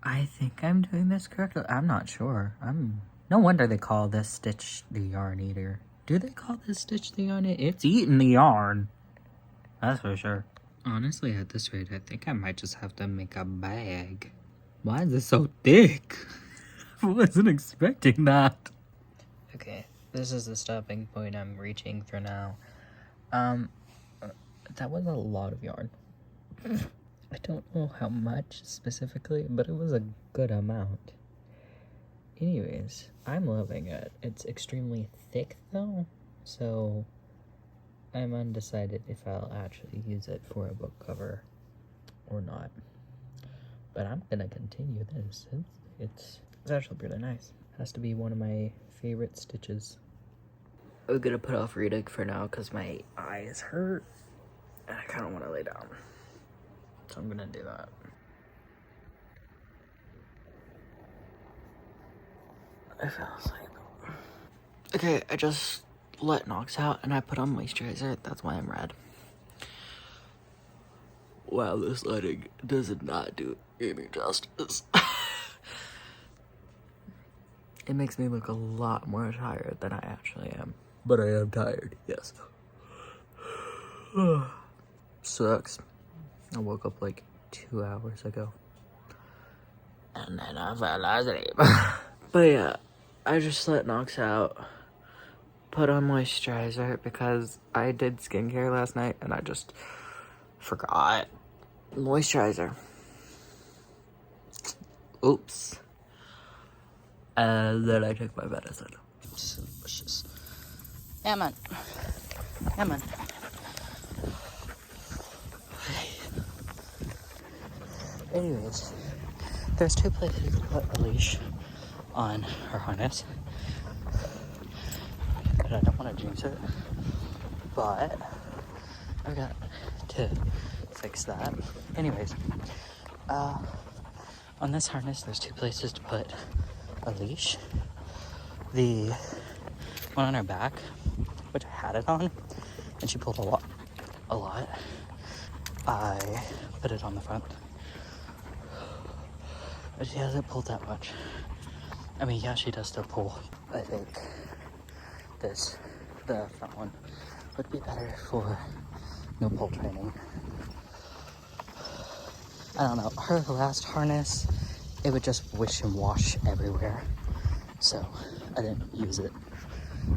I think I'm doing this correctly. I'm not sure. No wonder they call this Stitch the Yarn Eater. Do they call this Stitch the Yarn Eater? It's eating the yarn. That's for sure. Honestly, at this rate, I think I might just have to make a bag. Why is this so thick? I wasn't expecting that. Okay, this is the stopping point I'm reaching for now. That was a lot of yarn. I don't know how much specifically, but it was a good amount. Anyways, I'm loving it. It's extremely thick though, so I'm undecided if I'll actually use it for a book cover or not. But I'm gonna continue this. It's actually pretty nice. Has to be one of my favorite stitches. I'm gonna put off reading for now because my eyes hurt and I kind of want to lay down. So I'm gonna do that. I fell asleep. Okay, I just let Nox out and I put on moisturizer. That's why I'm red. Wow, this lighting does not do any justice. It makes me look a lot more tired than I actually am. But I am tired, yes. Sucks. I woke up like 2 hours ago. And then I fell asleep. But yeah, I just let Nox out. Put on moisturizer because I did skincare last night and I just forgot. Moisturizer. Oops. And then I took my medicine. It's delicious. Yeah, man. Yeah, man. Anyways, there's 2 places to put a leash on her harness. But I don't want to jinx it. But I've got to fix that. Anyways, on this harness, there's 2 places to put a leash. The one on her back, which I had it on, and she pulled a lot. I put it on the front. But she hasn't pulled that much. I mean, yeah, she does still pull. I think the front one, would be better for no pull training. I don't know, her last harness, it would just wish and wash everywhere. So I didn't use it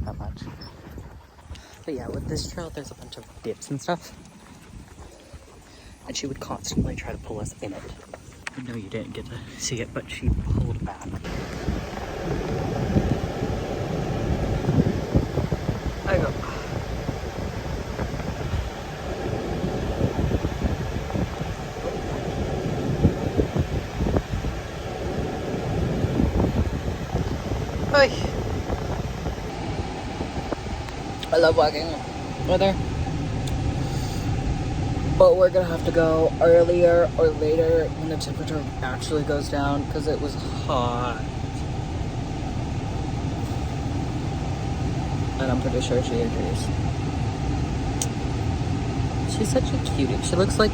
that much. But yeah, with this trail, there's a bunch of dips and stuff. And she would constantly try to pull us in it. I know you didn't get to see it, but she pulled back. I go. Hi. I love walking with her. But we're gonna have to go earlier or later when the temperature actually goes down because it was hot. And I'm pretty sure she agrees. She's such a cutie. She looks like,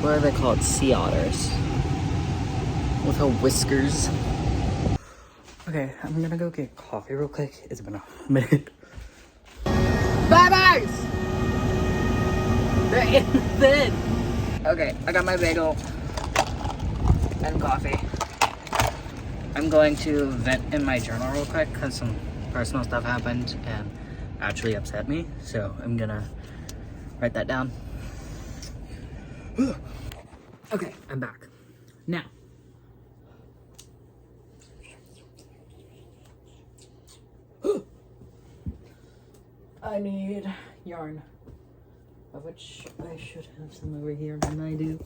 what are they called? Sea otters. With her whiskers. Okay, I'm gonna go get coffee real quick. It's been a minute. Bye-byes! They're in the bin. Okay, I got my bagel and coffee. I'm going to vent in my journal real quick because some personal stuff happened and actually upset me. So I'm gonna write that down. Okay, I'm back. Now. I need yarn. Of which I should have some over here, and I do.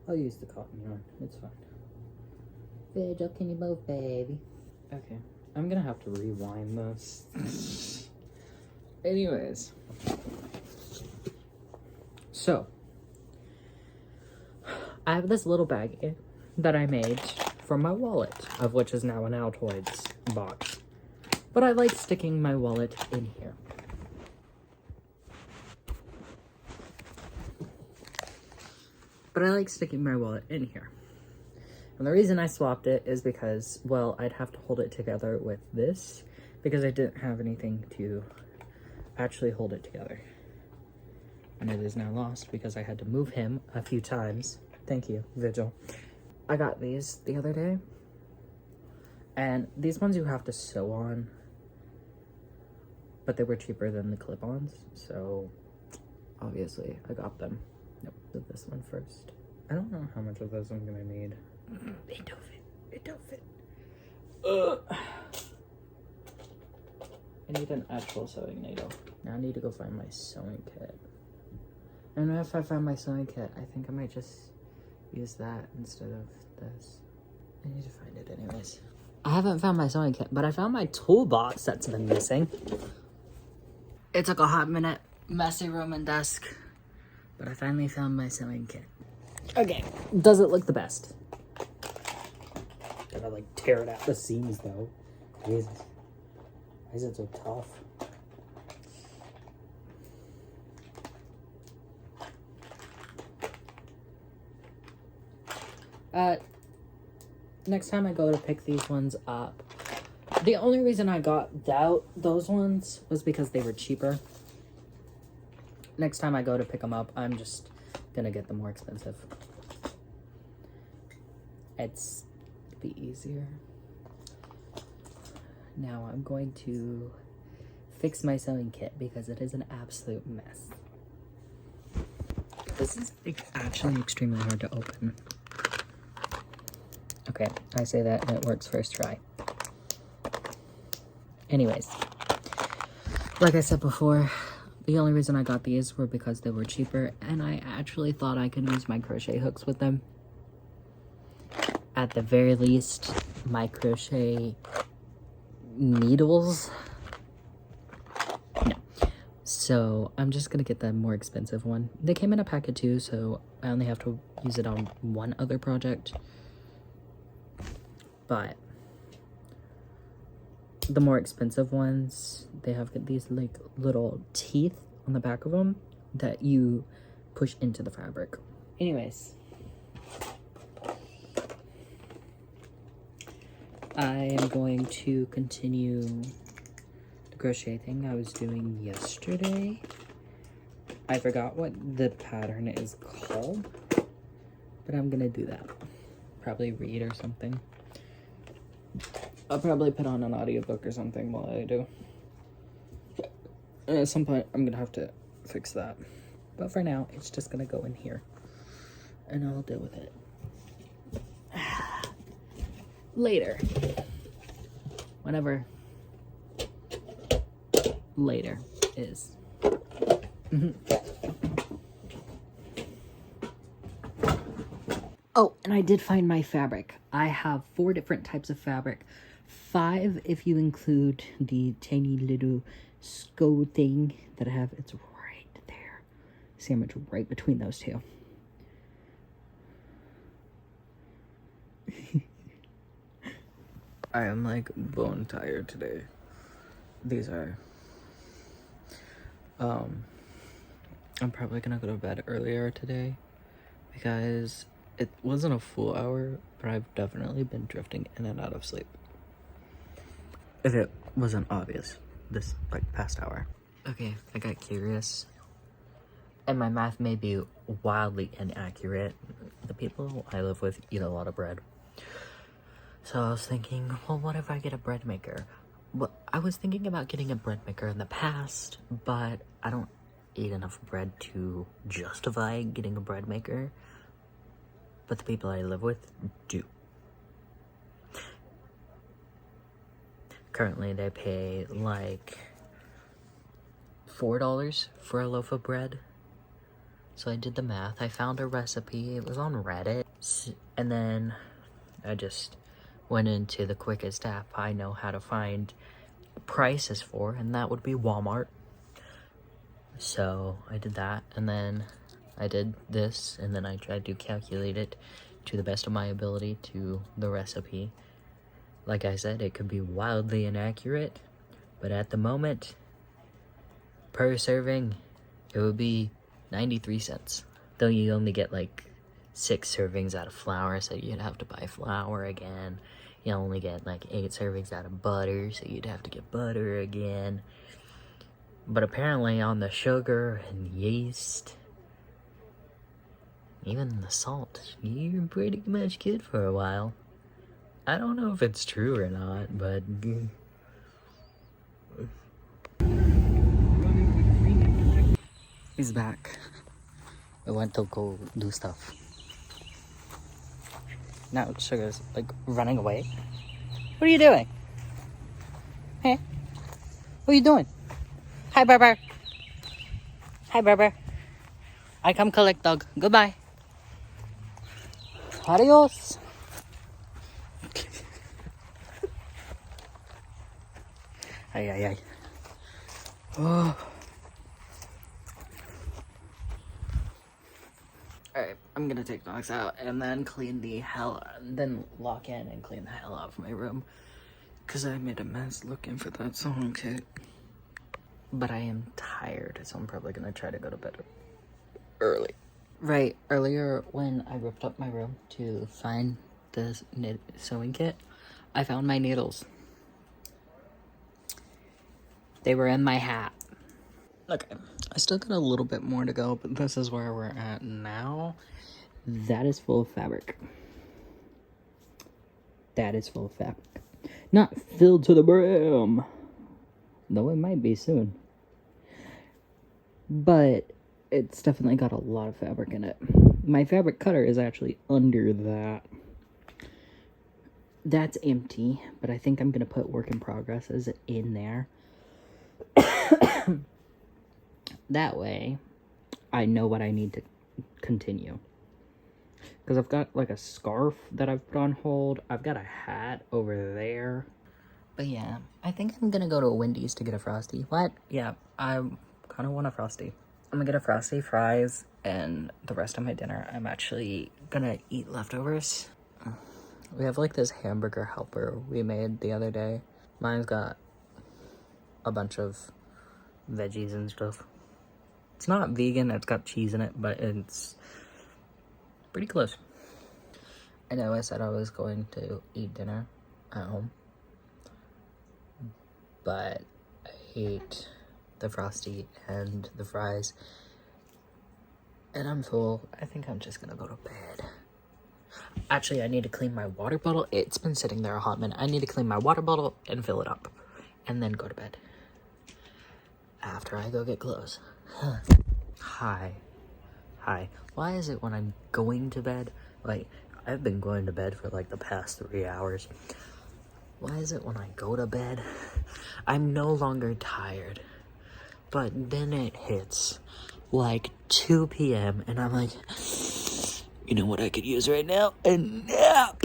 I'll use the cotton yarn, it's fine. Virgil, can you move, baby? Okay, I'm gonna have to rewind this. Anyways. So. I have this little bag that I made for my wallet, of which is now an Altoids box. But I like sticking my wallet in here. But I like sticking my wallet in here. And the reason I swapped it is because, well, I'd have to hold it together with this because I didn't have anything to actually hold it together. And it is now lost because I had to move him a few times. Thank you, Vigil. I got these the other day. And these ones you have to sew on. But they were cheaper than the clip-ons. So, obviously, I got them. Nope, did this one first. I don't know how much of this I'm gonna need. It don't fit. It don't fit. I need an actual sewing needle. Now I need to go find my sewing kit. And if I find my sewing kit, I think I might just use that instead of this. I need to find it anyways. I haven't found my sewing kit, but I found my toolbox that's been missing. It took a hot minute, messy room and desk, but I finally found my sewing kit. Okay, does it look the best? Gotta like tear it out the seams though. Jesus. Why is it so tough? Next time I go to pick these ones up, the only reason I got those ones was because they were cheaper. Next time I go to pick them up, I'm just gonna get the more expensive. It's be easier. Now I'm going to fix my sewing kit because it is an absolute mess. This is actually extremely hard to open. Okay, I say that and it works first try. Anyways, like I said before, the only reason I got these were because they were cheaper and I actually thought I could use my crochet hooks with them. At the very least, my crochet needles. No. So I'm just gonna get the more expensive one. They came in a packet too, so I only have to use it on one other project. But the more expensive ones, they have these like little teeth on the back of them that you push into the fabric. Anyways, I am going to continue the crochet thing I was doing yesterday. I forgot what the pattern is called, but I'm gonna do that. Probably read or something. I'll probably put on an audiobook or something while I do. And at some point, I'm gonna have to fix that. But for now, it's just gonna go in here. And I'll deal with it later. Whenever later is. Oh, and I did find my fabric. I have 4 different types of fabric. 5 if you include the tiny little sco thing that I have. It's right there. Sandwiched right between those two. I am like bone tired today. These are I'm probably gonna go to bed earlier today because it wasn't a full hour, but I've definitely been drifting in and out of sleep. If it wasn't obvious, this like past hour. Okay, I got curious. And my math may be wildly inaccurate. The people I live with eat a lot of bread. So I was thinking, well, what if I get a bread maker? Well, I was thinking about getting a bread maker in the past, but I don't eat enough bread to justify getting a bread maker. But the people I live with do. Currently, they pay like $4 for a loaf of bread. So I did the math. I found a recipe. It was on Reddit. And then I just went into the quickest app I know how to find prices for, and that would be Walmart. So I did that, and then I did this, and then I tried to calculate it to the best of my ability to the recipe. Like I said, it could be wildly inaccurate, but at the moment, per serving, it would be 93 cents. Though you only get like 6 servings out of flour, so you'd have to buy flour again. You only get like 8 servings out of butter, so you'd have to get butter again. But apparently on the sugar and yeast, even the salt, you're pretty much good for a while. I don't know if it's true or not, but... He's back. I went to go do stuff. Now Sugar's like running away. What are you doing? Hey? What are you doing? Hi, Barber. Hi, Barber. I come collect dog. Goodbye. Adios. Ay, ay, ay. Oh. Alright, I'm gonna take Knox out and then then lock in and clean the hell out of my room. Cause I made a mess looking for that song kit. But I am tired, so I'm probably gonna try to go to bed early. Right, earlier when I ripped up my room to find the sewing kit, I found my needles. They were in my hat. Okay, I still got a little bit more to go, but this is where we're at now. That is full of fabric. That is full of fabric. Not filled to the brim. Though it might be soon. But it's definitely got a lot of fabric in it. My fabric cutter is actually under that. That's empty, but I think I'm going to put work in progresses in there. That way, I know what I need to continue. Because I've got like a scarf that I've put on hold. I've got a hat over there. But yeah, I think I'm gonna go to a Wendy's to get a Frosty. What? Yeah, I kind of want a Frosty. I'm gonna get a Frosty, fries, and the rest of my dinner, I'm actually gonna eat leftovers. We have like this hamburger helper we made the other day. Mine's got a bunch of veggies and stuff. It's not vegan, it's got cheese in it, but it's pretty close. I know I said I was going to eat dinner at home, but I ate the Frosty and the fries, and I'm full. I think I'm just gonna go to bed. Actually, I need to clean my water bottle. It's been sitting there a hot minute. I need to clean my water bottle and fill it up, and then go to bed. After I go get clothes. Hi. Why is it when I'm going to bed, like, I've been going to bed for like the past 3 hours. Why is it when I go to bed, I'm no longer tired, but then it hits like 2 p.m. and I'm like, you know what I could use right now? A nap.